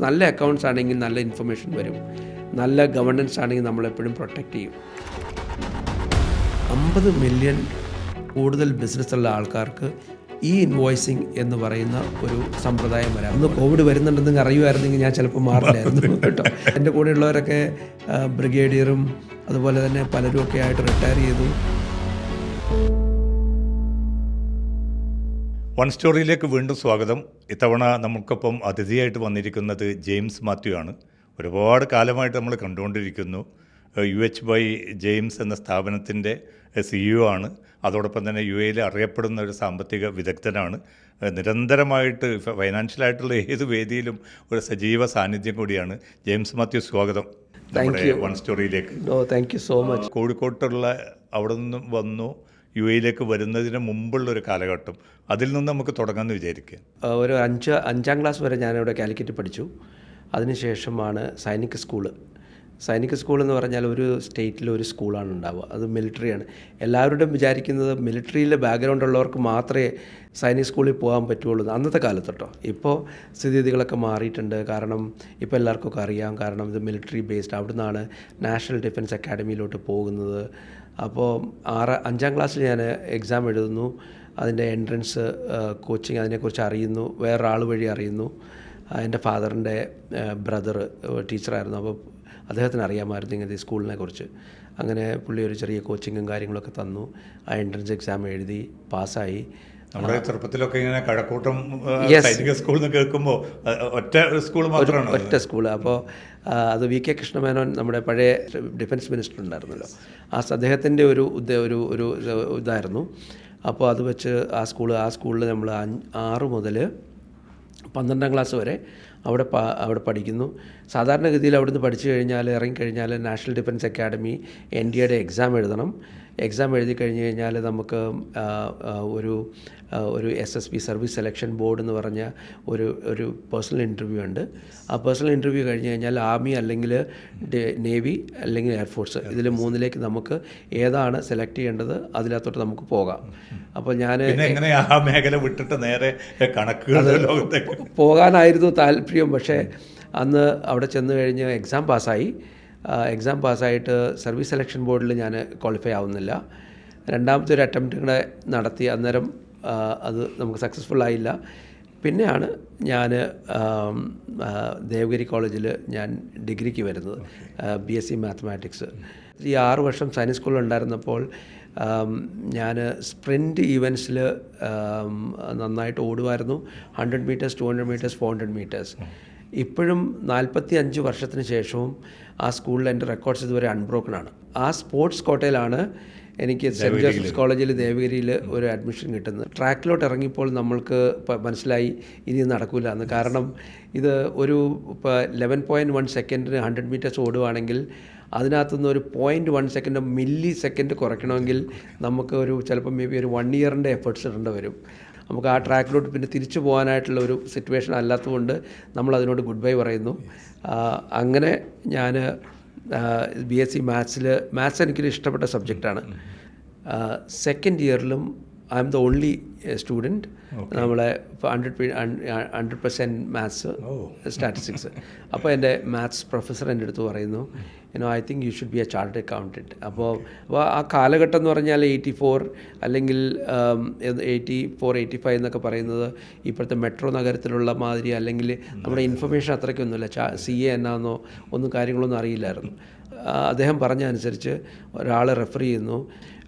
നല്ല അക്കൗണ്ട്സ് ആണെങ്കിൽ നല്ല ഇൻഫർമേഷൻ വരും, നല്ല ഗവർണൻസ് ആണെങ്കിൽ നമ്മളെപ്പോഴും പ്രൊട്ടക്റ്റ് ചെയ്യും. 50 മില്യൺ കൂടുതൽ ബിസിനസ്സുള്ള ആൾക്കാർക്ക് ഈ ഇൻവോയ്സിങ് എന്ന് പറയുന്ന ഒരു സമ്പ്രദായം വരാം. ഒന്ന് കോവിഡ് വരുന്നുണ്ടെന്ന് അറിയുമായിരുന്നെങ്കിൽ ഞാൻ ചിലപ്പോൾ മാറില്ലായിരുന്നു കേട്ടോ. എൻ്റെ കൂടെയുള്ളവരൊക്കെ ബ്രിഗേഡിയറും അതുപോലെ തന്നെ പലരും ഒക്കെ ആയിട്ട് റിട്ടയർ ചെയ്തു. വൺ സ്റ്റോറിയിലേക്ക് വീണ്ടും സ്വാഗതം. ഇത്തവണ നമുക്കൊപ്പം അതിഥിയായിട്ട് വന്നിരിക്കുന്നത് ജെയിംസ് മാത്യു ആണ്. ഒരുപാട് കാലമായിട്ട് നമ്മൾ കണ്ടുകൊണ്ടിരിക്കുന്നു. UH ജെയിംസ് എന്ന സ്ഥാപനത്തിൻ്റെ CEO ആണ്. അതോടൊപ്പം തന്നെ UAE അറിയപ്പെടുന്ന ഒരു സാമ്പത്തിക വിദഗ്ധനാണ്. നിരന്തരമായിട്ട് ഫൈനാൻഷ്യലായിട്ടുള്ള ഏത് വേദിയിലും ഒരു സജീവ സാന്നിധ്യം കൂടിയാണ്. ജെയിംസ് മാത്യു, സ്വാഗതം നമ്മുടെ വൺ സ്റ്റോറിയിലേക്ക്. Thank you so much. കോഴിക്കോട്ടുള്ള അവിടെ നിന്നും വന്നു UAE വരുന്നതിന് മുമ്പുള്ളൊരു കാലഘട്ടം, അതിൽ നിന്ന് നമുക്ക് തുടങ്ങാമെന്ന് വിചാരിക്കുക. ഒരു അഞ്ചാം ക്ലാസ് വരെ ഞാനിവിടെ കാലിക്കറ്റ് പഠിച്ചു. അതിനുശേഷമാണ് സൈനിക സ്കൂൾ എന്ന് പറഞ്ഞാൽ ഒരു സ്റ്റേറ്റിൽ ഒരു സ്കൂളാണ് ഉണ്ടാവുക. അത് മിലിറ്ററിയാണ്. എല്ലാവരുടെയും വിചാരിക്കുന്നത് മിലിറ്ററിയിലെ ബാക്ക്ഗ്രൗണ്ട് ഉള്ളവർക്ക് മാത്രമേ സൈനിക സ്കൂളിൽ പോകാൻ പറ്റുള്ളൂ അന്നത്തെ കാലത്തോട്ടോ. ഇപ്പോൾ സ്ഥിതിഗതികളൊക്കെ മാറിയിട്ടുണ്ട്. കാരണം ഇപ്പോൾ എല്ലാവർക്കൊക്കെ അറിയാം. കാരണം ഇത് മിലിറ്ററി ബേസ്ഡ്, അവിടെ നിന്നാണ് നാഷണൽ ഡിഫൻസ് അക്കാഡമിയിലോട്ട് പോകുന്നത്. അപ്പോൾ അഞ്ചാം ക്ലാസ്സിൽ ഞാൻ എക്സാം എഴുതുന്നു. അതിൻ്റെ എൻട്രൻസ് കോച്ചിങ് അതിനെക്കുറിച്ച് അറിയുന്നു, വേറൊരാൾ വഴി അറിയുന്നു. എൻ്റെ ഫാദറിൻ്റെ ബ്രദർ ടീച്ചറായിരുന്നു. അപ്പോൾ അദ്ദേഹത്തിന് അറിയാമായിരുന്നു ഇങ്ങനത്തെ സ്കൂളിനെ കുറിച്ച്. അങ്ങനെ പുള്ളി ഒരു ചെറിയ കോച്ചിങ്ങും കാര്യങ്ങളൊക്കെ തന്നു. ആ എൻട്രൻസ് എക്സാം എഴുതി പാസ്സായി. നമ്മുടെ ചെറുപ്പത്തിലൊക്കെ ഇങ്ങനെ കഴക്കൂട്ടം സൈനിക സ്കൂൾ എന്ന് കേൾക്കുമ്പോൾ ഒറ്റ സ്കൂൾ മാത്രമാണ്, ഒറ്റ സ്കൂൾ. അപ്പോൾ അത് VK കൃഷ്ണമേനോൻ, നമ്മുടെ പഴയ ഡിഫൻസ് മിനിസ്റ്റർ ഉണ്ടായിരുന്നല്ലോ, അദ്ദേഹത്തിൻ്റെ ഒരു ഇതായിരുന്നു. അപ്പോൾ അത് വെച്ച് ആ സ്കൂളിൽ നമ്മൾ 6 മുതൽ 12ാം ക്ലാസ് വരെ അവിടെ പഠിക്കുന്നു. സാധാരണഗതിയിൽ അവിടുന്ന് പഠിച്ചു കഴിഞ്ഞാൽ ഇറങ്ങിക്കഴിഞ്ഞാൽ നാഷണൽ ഡിഫൻസ് അക്കാഡമി NDAയുടെ എക്സാം എഴുതണം. എക്സാം എഴുതി കഴിഞ്ഞ് കഴിഞ്ഞാൽ നമുക്ക് ഒരു SSB സർവീസ് സെലക്ഷൻ ബോർഡ് എന്ന് പറഞ്ഞ ഒരു പേഴ്സണൽ ഇൻ്റർവ്യൂ ഉണ്ട്. ആ പേഴ്സണൽ ഇൻ്റർവ്യൂ കഴിഞ്ഞ് കഴിഞ്ഞാൽ ആർമി അല്ലെങ്കിൽ നേവി അല്ലെങ്കിൽ എയർഫോഴ്സ്, ഇതിൽ 3ലേക്ക് നമുക്ക് ഏതാണ് സെലക്ട് ചെയ്യേണ്ടത് അതിനകത്തോട്ട് നമുക്ക് പോകാം. അപ്പോൾ ഞാൻ മേഖല വിട്ടിട്ട് നേരെ പോകാനായിരുന്നു താല്പര്യം. പക്ഷേ അന്ന് അവിടെ ചെന്ന് കഴിഞ്ഞ് എക്സാം പാസ്സായിട്ട് സർവീസ് സെലക്ഷൻ ബോർഡിൽ ഞാൻ ക്വാളിഫൈ ആവുന്നില്ല. രണ്ടാമത്തെ ഒരു അറ്റംപ്റ്റ് കൂടെ നടത്തി. അന്നേരം അത് നമുക്ക് സക്സസ്ഫുൾ ആയില്ല. പിന്നെയാണ് ഞാൻ ദേവഗിരി കോളേജിൽ ഞാൻ ഡിഗ്രിക്ക് വരുന്നത്, BSc മാത്തമാറ്റിക്സ്. ഈ 6 വർഷം സൈനിക് സ്കൂളിൽ ഉണ്ടായിരുന്നപ്പോൾ ഞാൻ സ്പ്രിൻറ്റ് ഈവൻസിൽ നന്നായിട്ട് ഓടുമായിരുന്നു. 100 മീറ്റേഴ്സ്, 200 മീറ്റേഴ്സ്, 400 മീറ്റേഴ്സ്. ഇപ്പോഴും 45 വർഷത്തിന് ശേഷവും ആ സ്കൂളിൽ എൻ്റെ റെക്കോർഡ്സ് ഇതുവരെ അൺബ്രോക്കൺ ആണ്. ആ സ്പോർട്സ് കോട്ടയിലാണ് എനിക്ക് സെൻറ്റ് ജോസഫ്സ് കോളേജിൽ ദേവഗിരിയിൽ ഒരു അഡ്മിഷൻ കിട്ടുന്നത്. ട്രാക്കിലോട്ട് ഇറങ്ങിയപ്പോൾ നമ്മൾക്ക് മനസ്സിലായി ഇനി നടക്കില്ല എന്ന്. കാരണം ഇത് ഒരു 11.1 സെക്കൻഡിന് 100 മീറ്റേഴ്സ് ഓടുകയാണെങ്കിൽ അതിനകത്തുനിന്ന് ഒരു 0.1 സെക്കൻഡ് മില്ലി സെക്കൻഡ് കുറയ്ക്കണമെങ്കിൽ നമുക്ക് ചിലപ്പോൾ മേ ബി ഒരു 1 ഇയറിൻ്റെ എഫേർട്സ് ഇടേണ്ടി വരും. നമുക്ക് ആ ട്രാക്കിലോട്ട് പിന്നെ തിരിച്ചു പോകാനായിട്ടുള്ള ഒരു സിറ്റുവേഷൻ അല്ലാത്തതുകൊണ്ട് നമ്മൾ അതിനോട് ഗുഡ് ബൈ പറയുന്നു. അങ്ങനെ ഞാൻ BSc മാത്സ് എനിക്കൊരു ഇഷ്ടപ്പെട്ട സബ്ജക്റ്റാണ്. സെക്കൻഡ് ഇയറിലും I am the only student. നമ്മളെ 100% മാത്സ്, സ്റ്റാറ്റിസ്റ്റിക്സ്. അപ്പോൾ എൻ്റെ മാത്സ് പ്രൊഫസർ എൻ്റെ അടുത്ത് പറയുന്നു, I think you should be A chartered accountant. അപ്പോൾ ആ കാലഘട്ടം എന്ന് പറഞ്ഞാൽ 84 അല്ലെങ്കിൽ 84, 85 എന്നൊക്കെ പറയുന്നത് ഇപ്പോഴത്തെ മെട്രോ നഗരത്തിലുള്ള മാതിരി, അല്ലെങ്കിൽ നമ്മുടെ ഇൻഫർമേഷൻ അത്രയ്ക്കൊന്നുമില്ല. CA എന്നാന്നോ ഒന്നും കാര്യങ്ങളൊന്നും അറിയില്ലായിരുന്നു. അദ്ദേഹം പറഞ്ഞ അനുസരിച്ച് ഒരാളെ റെഫർ ചെയ്യുന്നു,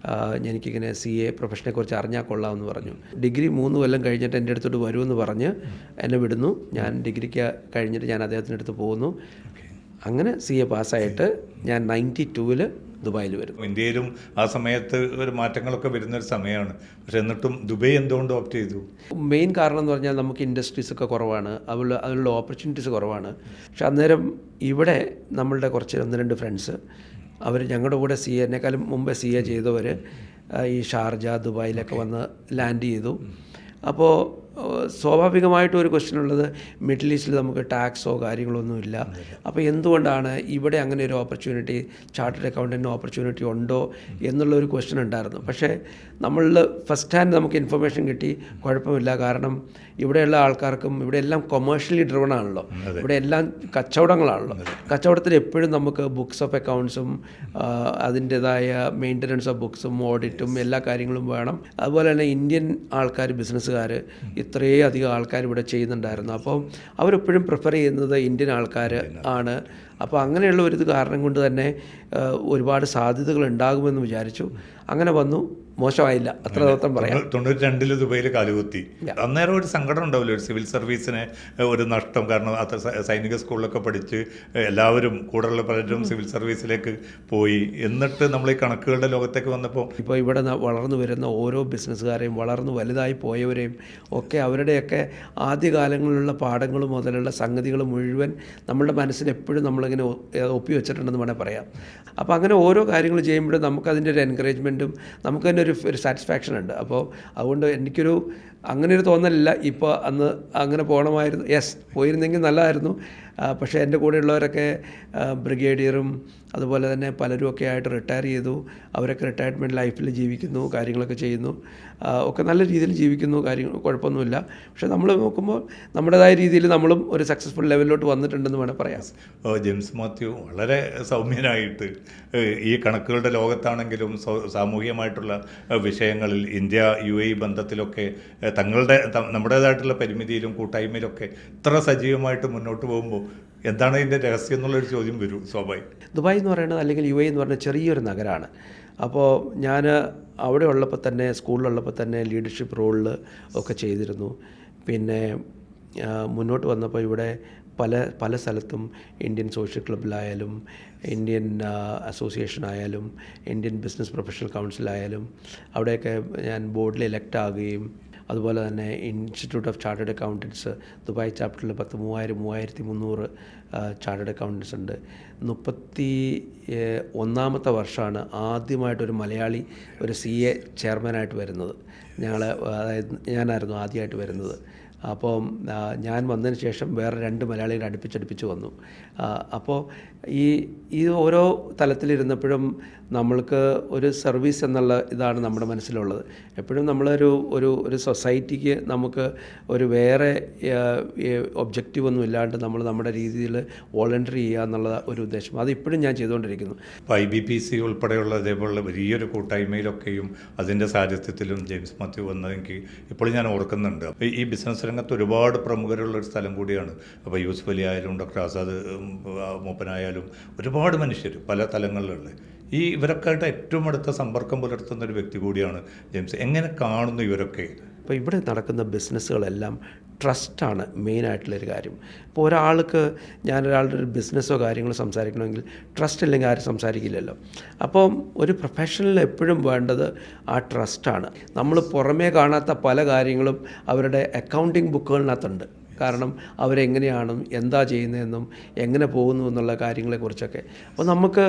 എനിക്കിങ്ങനെ CA പ്രൊഫഷനെക്കുറിച്ച് അറിഞ്ഞാൽ കൊള്ളാമെന്ന് പറഞ്ഞു. ഡിഗ്രി 3 കൊല്ലം കഴിഞ്ഞിട്ട് എൻ്റെ അടുത്തോട്ട് വരുമെന്ന് പറഞ്ഞ് എന്നെ വിടുന്നു. ഞാൻ ഡിഗ്രിക്ക് കഴിഞ്ഞിട്ട് ഞാൻ അദ്ദേഹത്തിൻ്റെ അടുത്ത് പോകുന്നു. അങ്ങനെ CA പാസ്സായിട്ട് ഞാൻ 92-ൽ ദുബായിൽ വരുന്നു. ഇന്ത്യയിലും ആ സമയത്ത് ഒരു മാറ്റങ്ങളൊക്കെ വരുന്നൊരു സമയമാണ്. പക്ഷെ എന്നിട്ടും ദുബായ് എന്തുകൊണ്ട് ഓപ്റ്റ് ചെയ്തു? മെയിൻ കാരണം എന്ന് പറഞ്ഞാൽ നമുക്ക് ഇൻഡസ്ട്രീസൊക്കെ കുറവാണ്, അതിനുള്ള ഓപ്പർച്യൂണിറ്റീസ് കുറവാണ്. പക്ഷെ അന്നേരം ഇവിടെ നമ്മളുടെ കുറച്ച് 1-2 ഫ്രണ്ട്സ്, അവർ ഞങ്ങളുടെ കൂടെ എന്നെക്കാളും മുമ്പേ CA ചെയ്തവർ ഈ ഷാർജ, ദുബായിലൊക്കെ വന്ന് ലാൻഡ് ചെയ്തു. അപ്പോൾ സ്വാഭാവികമായിട്ടും ഒരു ക്വസ്റ്റ്യൻ ഉള്ളത് മിഡിൽ ഈസ്റ്റിൽ നമുക്ക് ടാക്സോ കാര്യങ്ങളൊന്നുമില്ല. അപ്പോൾ എന്തുകൊണ്ടാണ് ഇവിടെ അങ്ങനെ ഒരു ഓപ്പർച്യൂണിറ്റി, ചാർട്ടേഡ് അക്കൗണ്ടൻറ്റിന് ഓപ്പർച്യൂണിറ്റി ഉണ്ടോ എന്നുള്ളൊരു ക്വസ്റ്റ്യൻ ഉണ്ടായിരുന്നു. പക്ഷേ നമ്മളിൽ ഫസ്റ്റ് ഹാൻഡ് നമുക്ക് ഇൻഫർമേഷൻ കിട്ടി, കുഴപ്പമില്ല. കാരണം ഇവിടെയുള്ള ആൾക്കാർക്കും ഇവിടെ എല്ലാം കൊമേഴ്ഷ്യലി ഡ്രിവൺ ആണല്ലോ, ഇവിടെ എല്ലാം കച്ചവടങ്ങളാണല്ലോ. കച്ചവടത്തിൽ എപ്പോഴും നമുക്ക് ബുക്സ് ഓഫ് അക്കൗണ്ട്സും അതിൻ്റേതായ മെയിൻ്റനൻസ് ഓഫ് ബുക്സും ഓഡിറ്റും എല്ലാ കാര്യങ്ങളും വേണം. അതുപോലെ തന്നെ ഇന്ത്യൻ ആൾക്കാർ, ബിസിനസ്സുകാർ ഇത്രയും അധികം ആൾക്കാർ ഇവിടെ ചെയ്യുന്നുണ്ടായിരുന്നു. അപ്പോൾ അവരെപ്പോഴും പ്രിഫർ ചെയ്യുന്നത് ഇന്ത്യൻ ആൾക്കാർ ആണ്. അപ്പോൾ അങ്ങനെയുള്ള ഒരു കാരണം കൊണ്ട് തന്നെ ഒരുപാട് സാധ്യതകൾ ഉണ്ടാകുമെന്ന് വിചാരിച്ചു. അങ്ങനെ വന്നു, മോശമായില്ല, അത്ര മാത്രം പറയാം. 92 ദുബൈയിൽ കാലുകുത്തി. അന്നേരം ഒരു സങ്കടം ഉണ്ടാവില്ല, ഒരു സിവിൽ സർവീസിന് ഒരു നഷ്ടം. കാരണം അത് സൈനിക സ്കൂളിലൊക്കെ പഠിച്ച് എല്ലാവരും കൂടെയുള്ള പലരും സിവിൽ സർവീസിലേക്ക് പോയി. എന്നിട്ട് നമ്മൾ ഈ കണക്കുകളുടെ ലോകത്തേക്ക് വന്നപ്പോൾ ഇപ്പോൾ ഇവിടെ വളർന്നു വരുന്ന ഓരോ ബിസിനസ്സുകാരെയും, വളർന്നു വലുതായി പോയവരെയും ഒക്കെ അവരുടെയൊക്കെ ആദ്യകാലങ്ങളിലുള്ള പാഠങ്ങൾ മുതലുള്ള സംഗതികൾ മുഴുവൻ നമ്മളുടെ മനസ്സിൽ എപ്പോഴും നമ്മളിങ്ങനെ ഒപ്പി വെച്ചിട്ടുണ്ടെന്ന് വേണേൽ പറയാം. അപ്പോൾ അങ്ങനെ ഓരോ കാര്യങ്ങൾ ചെയ്യുമ്പോഴും നമുക്കതിൻ്റെ ഒരു എൻകറേജ്മെൻറ്റും നമുക്ക് തന്നെ ഒരു സാറ്റിസ്ഫാക്ഷൻ ഉണ്ട്. അപ്പോൾ അതുകൊണ്ട് എനിക്കൊരു അങ്ങനെ ഒരു തോന്നലില്ല ഇപ്പോൾ അന്ന് അങ്ങനെ പോകണമായിരുന്നു. യെസ്, പോയിരുന്നെങ്കിൽ നല്ലതായിരുന്നു. പക്ഷേ എൻ്റെ കൂടെയുള്ളവരൊക്കെ ബ്രിഗേഡിയറും അതുപോലെ തന്നെ പലരും ഒക്കെ ആയിട്ട് റിട്ടയർ ചെയ്തു. അവരൊക്കെ റിട്ടയർമെൻറ്റ് ലൈഫിൽ ജീവിക്കുന്നു, കാര്യങ്ങളൊക്കെ ചെയ്യുന്നു, ഒക്കെ നല്ല രീതിയിൽ ജീവിക്കുന്നു, കാര്യങ്ങൾ കുഴപ്പമൊന്നുമില്ല. പക്ഷേ നമ്മൾ നോക്കുമ്പോൾ നമ്മുടേതായ രീതിയിൽ നമ്മളും ഒരു സക്സസ്ഫുൾ ലെവലിലോട്ട് വന്നിട്ടുണ്ടെന്ന് വേണം പറയാം. ജെയിംസ് മാത്യു വളരെ സൗമ്യനായിട്ട് ഈ കണക്കുകളുടെ ലോകത്താണെങ്കിലും സാമൂഹികമായിട്ടുള്ള വിഷയങ്ങളിൽ ഇന്ത്യ UAE ബന്ധത്തിലൊക്കെ നമ്മുടേതായിട്ടുള്ള പരിമിതിയിലും കൂട്ടായ്മയിലൊക്കെ ഇത്ര സജീവമായിട്ട് മുന്നോട്ട് പോകുമ്പോൾ എന്താണ് ഇതിൻ്റെ രഹസ്യം എന്നുള്ളൊരു ചോദ്യം വരും സ്വാഭാവികം. ദുബായ് എന്ന് പറയുന്നത്, അല്ലെങ്കിൽ UAE എന്ന് പറഞ്ഞാൽ ചെറിയൊരു നഗരമാണ്. അപ്പോൾ ഞാൻ അവിടെ ഉള്ളപ്പോൾ തന്നെ, സ്കൂളിലുള്ളപ്പോൾ തന്നെ ലീഡർഷിപ്പ് റോളിൽ ഒക്കെ ചെയ്തിരുന്നു. പിന്നെ മുന്നോട്ട് വന്നപ്പോൾ ഇവിടെ പല സ്ഥലത്തും ഇന്ത്യൻ സോഷ്യൽ ക്ലബിലായാലും, ഇന്ത്യൻ അസോസിയേഷൻ ആയാലും, ഇന്ത്യൻ ബിസിനസ് പ്രൊഫഷണൽ കൗൺസിലായാലും അവിടെയൊക്കെ ഞാൻ ബോർഡിൽ ഇലക്ട് ആകുകയും, അതുപോലെ തന്നെ ഇൻസ്റ്റിറ്റ്യൂട്ട് ഓഫ് ചാർട്ടേഡ് അക്കൗണ്ടൻറ്റ്സ് ദുബായ് ചാപ്റ്ററിൽ 3300 ചാർട്ടേഡ് അക്കൗണ്ടൻറ്റ്സ് ഉണ്ട്. 31ാമത്തെ വർഷമാണ് ആദ്യമായിട്ടൊരു മലയാളി ഒരു CA ചെയർമാനായിട്ട് വരുന്നത്. അതായത് ഞാനായിരുന്നു ആദ്യമായിട്ട് വരുന്നത്. അപ്പോൾ ഞാൻ വന്നതിന് ശേഷം വേറെ 2 മലയാളികൾ അടുപ്പിച്ചടുപ്പിച്ച് വന്നു. അപ്പോൾ ഈ ഓരോ തലത്തിലിരുന്നപ്പോഴും നമ്മൾക്ക് ഒരു സർവീസ് എന്നുള്ള ഇതാണ് നമ്മുടെ മനസ്സിലുള്ളത്. എപ്പോഴും നമ്മളൊരു സൊസൈറ്റിക്ക് നമുക്ക് ഒരു വേറെ ഒബ്ജക്റ്റീവ് ഒന്നും ഇല്ലാണ്ട് നമ്മൾ നമ്മുടെ രീതിയിൽ വോളണ്ടറി ചെയ്യുക എന്നുള്ള ഒരു ഉദ്ദേശം, അത് ഇപ്പോഴും ഞാൻ ചെയ്തുകൊണ്ടിരിക്കുന്നു. ഇപ്പോൾ IBPC ഉൾപ്പെടെയുള്ള അതേപോലുള്ള വലിയൊരു കൂട്ടായ്മയിലൊക്കെയും അതിൻ്റെ സാന്നിധ്യത്തിലും ജെയിംസ് മാത്യു വന്നതെങ്കിൽ ഇപ്പോൾ ഞാൻ ഓർക്കുന്നുണ്ട്. ഈ ബിസിനസ് രംഗത്ത് ഒരുപാട് പ്രമുഖരുള്ളൊരു സ്ഥലം കൂടിയാണ്. അപ്പോൾ യൂസുഫ് അലി ആയാലും ഡോക്ടർ ആസാദ് മൂപ്പനായാലും ഒരുപാട് മനുഷ്യർ പല തലങ്ങളിലുള്ള ഇവരൊക്കെ ആയിട്ട് ഏറ്റവും അടുത്ത സമ്പർക്കം പുലർത്തുന്ന ഒരു വ്യക്തി കൂടിയാണ് ജെയിംസ്. എങ്ങനെ കാണുന്നു ഇവരൊക്കെ? ഇപ്പോൾ ഇവിടെ നടക്കുന്ന ബിസിനസ്സുകളെല്ലാം ട്രസ്റ്റാണ് മെയിനായിട്ടുള്ളൊരു കാര്യം. ഇപ്പോൾ ഞാനൊരാളുടെ ഒരു ബിസിനസ്സോ കാര്യങ്ങളോ സംസാരിക്കണമെങ്കിൽ ട്രസ്റ്റ് ഇല്ലെങ്കിൽ ആരും സംസാരിക്കില്ലല്ലോ. അപ്പം ഒരു പ്രൊഫഷണൽ എപ്പോഴും വേണ്ടത് ആ ട്രസ്റ്റാണ്. നമ്മൾ പുറമേ കാണാത്ത പല കാര്യങ്ങളും അവരുടെ അക്കൗണ്ടിങ് ബുക്കുകളിനകത്തുണ്ട്. കാരണം അവരെങ്ങനെയാണ്, എന്താ ചെയ്യുന്നതെന്നും എങ്ങനെ പോകുന്നു എന്നുള്ള കാര്യങ്ങളെക്കുറിച്ചൊക്കെ. അപ്പോൾ നമുക്ക്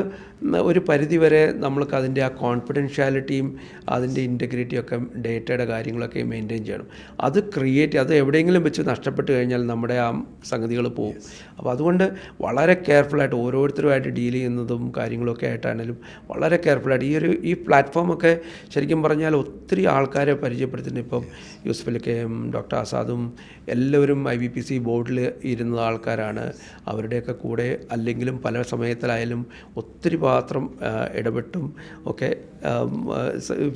ഒരു പരിധിവരെ നമ്മൾക്ക് അതിൻ്റെ ആ കോൺഫിഡൻഷ്യാലിറ്റിയും അതിൻ്റെ ഇൻറ്റഗ്രിറ്റിയും ഒക്കെ, ഡേറ്റയുടെ കാര്യങ്ങളൊക്കെ മെയിൻറ്റെയിൻ ചെയ്യണം. അത് എവിടെയെങ്കിലും വെച്ച് നഷ്ടപ്പെട്ട് കഴിഞ്ഞാൽ നമ്മുടെ ആ സംഗതികൾ പോകും. അപ്പോൾ അതുകൊണ്ട് വളരെ കെയർഫുള്ളായിട്ട് ഓരോരുത്തരുമായിട്ട് ഡീൽ ചെയ്യുന്നതും കാര്യങ്ങളൊക്കെ ആയിട്ടാണെങ്കിലും വളരെ കെയർഫുള്ളായിട്ട് ഈ പ്ലാറ്റ്ഫോമൊക്കെ ശരിക്കും പറഞ്ഞാൽ ഒത്തിരി ആൾക്കാരെ പരിചയപ്പെടുത്തുന്നു. ഇപ്പം യൂസുഫ് അലിക്കയും ഡോക്ടർ ആസാദും എല്ലാവരും IBPC ബോർഡിൽ ഇരുന്ന ആൾക്കാരാണ്. അവരുടെയൊക്കെ കൂടെ അല്ലെങ്കിലും പല സമയത്തിലായാലും ഒത്തിരി മാത്രം ഇടപെട്ടും ഒക്കെ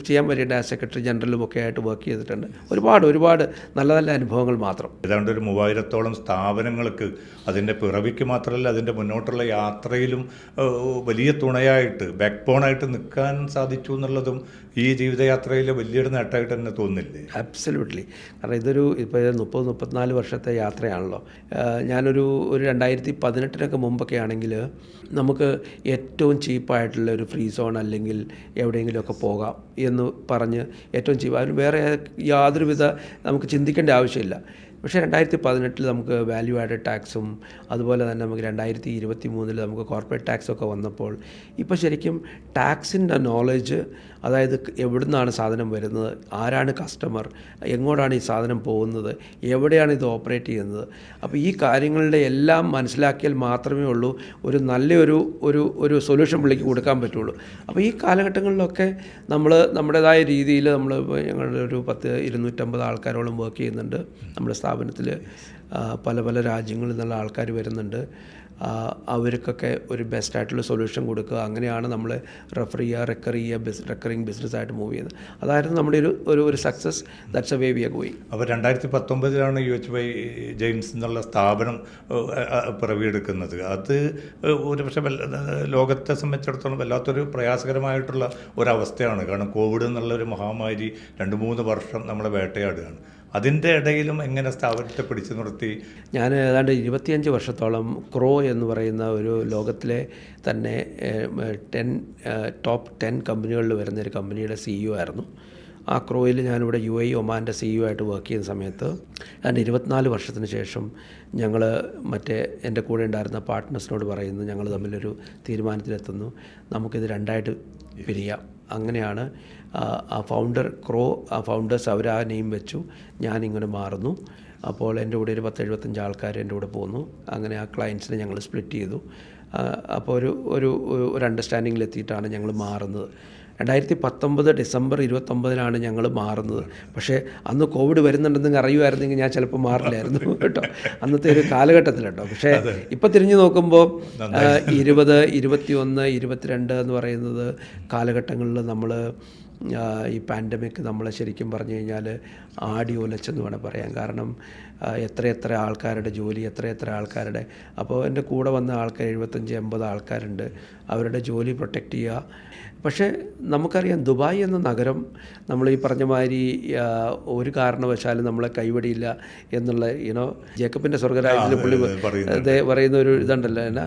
ചെയ്യാൻ പറ്റിയിട്ട് സെക്രട്ടറി ജനറലും ഒക്കെ ആയിട്ട് വർക്ക് ചെയ്തിട്ടുണ്ട്. ഒരുപാട് നല്ല നല്ല അനുഭവങ്ങൾ മാത്രം. ഏതാണ്ട് ഒരു 3000-ഓളം സ്ഥാപനങ്ങൾക്ക് അതിൻ്റെ പിറവിക്ക് മാത്രമല്ല അതിൻ്റെ മുന്നോട്ടുള്ള യാത്രയിലും വലിയ തുണയായിട്ട്, ബാക്ക് ബോണായിട്ട് നിൽക്കാൻ സാധിച്ചു എന്നുള്ളതും ഈ ജീവിതയാത്രയിലെ വലിയൊരു നേട്ടമായിട്ട് തന്നെ തോന്നുന്നില്ലേ? അബ്സല്യൂട്ട്ലി. കാരണം ഇപ്പോൾ 30-34 വർഷത്തെ യാത്രയാണല്ലോ. ഞാനൊരു 2018 മുമ്പൊക്കെ ആണെങ്കിൽ നമുക്ക് ഏറ്റവും ചീപ്പായിട്ടുള്ള ഒരു ഫ്രീ സോൺ അല്ലെങ്കിൽ എവിടെയെങ്കിലുമൊക്കെ പോകാം എന്ന് പറഞ്ഞ് ഏറ്റവും ചീപ്പ്, അതിന് വേറെ യാതൊരുവിധ നമുക്ക് ചിന്തിക്കേണ്ട ആവശ്യമില്ല. പക്ഷേ 2018 നമുക്ക് വാല്യൂ ആഡഡ് ടാക്സും അതുപോലെ തന്നെ നമുക്ക് 2023 നമുക്ക് കോർപ്പറേറ്റ് ടാക്സൊക്കെ വന്നപ്പോൾ ഇപ്പോൾ ശരിക്കും ടാക്സിൻ്റെ നോളജ്, അതായത് എവിടുന്നാണ് സാധനം വരുന്നത്, ആരാണ് കസ്റ്റമർ, എങ്ങോട്ടാണ് ഈ സാധനം പോകുന്നത്, എവിടെയാണ് ഇത് ഓപ്പറേറ്റ് ചെയ്യുന്നത്, അപ്പോൾ ഈ കാര്യങ്ങളുടെ എല്ലാം മനസ്സിലാക്കിയാൽ മാത്രമേ ഉള്ളൂ ഒരു നല്ലൊരു ഒരു സൊല്യൂഷൻ പുള്ളിക്ക് കൊടുക്കാൻ പറ്റുള്ളൂ. അപ്പോൾ ഈ കാലഘട്ടങ്ങളിലൊക്കെ നമ്മൾ നമ്മുടേതായ രീതിയിൽ നമ്മൾ ഞങ്ങളുടെ ഒരു 250 ആൾക്കാരോളം വർക്ക് ചെയ്യുന്നുണ്ട് നമ്മുടെ സ്ഥാപനത്തിൽ. പല പല രാജ്യങ്ങളിൽ നിന്നുള്ള ആൾക്കാർ വരുന്നുണ്ട്. അവർക്കൊക്കെ ഒരു ബെസ്റ്റായിട്ടുള്ള സൊല്യൂഷൻ കൊടുക്കുക. അങ്ങനെയാണ് നമ്മൾ റെക്കറിങ് ബിസിനസ്സായിട്ട് മൂവ് ചെയ്യുന്നത്. അതായിരുന്നു നമ്മുടെ ഒരു success. That's a way we are going. അപ്പോൾ 2019 UHY ജെയിംസ് എന്നുള്ള സ്ഥാപനം പിറവിയെടുക്കുന്നത്. അത് ഒരു പക്ഷേ ലോകത്തെ സംബന്ധിച്ചിടത്തോളം വല്ലാത്തൊരു പ്രയാസകരമായിട്ടുള്ള ഒരവസ്ഥയാണ്. കാരണം കോവിഡ് എന്നുള്ള ഒരു മഹാമാരി 2-3 വർഷം നമ്മളെ വേട്ടയാടുകയാണ്. അതിൻ്റെ ഇടയിലും എങ്ങനെ സ്ഥാപനത്തെ പിടിച്ചു നിർത്തി? ഞാൻ ഏതാണ്ട് 25 വർഷത്തോളം ക്രോ എന്ന് പറയുന്ന ഒരു ലോകത്തിലെ തന്നെ ടോപ്പ് 10 കമ്പനികളിൽ വരുന്നൊരു കമ്പനിയുടെ CEO ആയിരുന്നു. ആ ക്രോയിൽ ഞാനിവിടെ UAE ഒമാൻ്റെ CEO ആയിട്ട് വർക്ക് ചെയ്യുന്ന സമയത്ത് ഏതാണ്ട് 24 വർഷത്തിന് ശേഷം ഞങ്ങൾ എൻ്റെ കൂടെ ഉണ്ടായിരുന്ന പാർട്ട്നേഴ്സിനോട് പറയുന്നു, ഞങ്ങൾ തമ്മിലൊരു തീരുമാനത്തിലെത്തുന്നു, നമുക്കിത് രണ്ടായിട്ട് പിരിയാം. അങ്ങനെയാണ് ആ ഫൗണ്ടേഴ്സ് അവർ ആ നെയിം വെച്ചു, ഞാനിങ്ങനെ മാറുന്നു. അപ്പോൾ എൻ്റെ കൂടെ ഒരു 10-75 ആൾക്കാർ എൻ്റെ കൂടെ പോന്നു. അങ്ങനെ ആ ക്ലയൻസിനെ ഞങ്ങൾ സ്പ്ലിറ്റ് ചെയ്തു. അപ്പോൾ ഒരു അണ്ടർസ്റ്റാൻഡിങ്ങിലെത്തിയിട്ടാണ് ഞങ്ങൾ മാറുന്നത്. 2019 ഡിസംബർ 29 ഞങ്ങൾ മാറുന്നത്. പക്ഷേ അന്ന് കോവിഡ് വരുന്നുണ്ടെന്ന് അറിയുമായിരുന്നെങ്കിൽ ഞാൻ ചിലപ്പോൾ മാറില്ലായിരുന്നു കേട്ടോ, അന്നത്തെ ഒരു കാലഘട്ടത്തിൽ കേട്ടോ. പക്ഷേ ഇപ്പോൾ തിരിഞ്ഞു നോക്കുമ്പോൾ 20, 21, 22 എന്ന് പറയുന്നത് കാലഘട്ടങ്ങളിൽ നമ്മൾ ഈ പാൻഡമിക് നമ്മളെ ശരിക്കും പറഞ്ഞു കഴിഞ്ഞാൽ ആടി ഒലച്ചെന്ന് വേണം പറയാൻ. കാരണം എത്ര ആൾക്കാരുടെ ജോലി, എത്ര ആൾക്കാരുടെ, അപ്പോൾ എൻ്റെ കൂടെ വന്ന ആൾക്കാർ 75-80 ആൾക്കാരുണ്ട്. അവരുടെ ജോലി പ്രൊട്ടക്റ്റ് ചെയ്യുക. പക്ഷേ നമുക്കറിയാം ദുബായ് എന്ന നഗരം നമ്മൾ ഈ പറഞ്ഞ മാതിരി ഒരു കാരണവശാലും നമ്മളെ കൈവടിയില്ല എന്നുള്ള ജേക്കബിൻ്റെ സ്വർഗ്ഗരാജ്യത്തിൽ പുള്ളി പറയുന്ന ഒരു ഇതുണ്ടല്ലോ, എന്നാ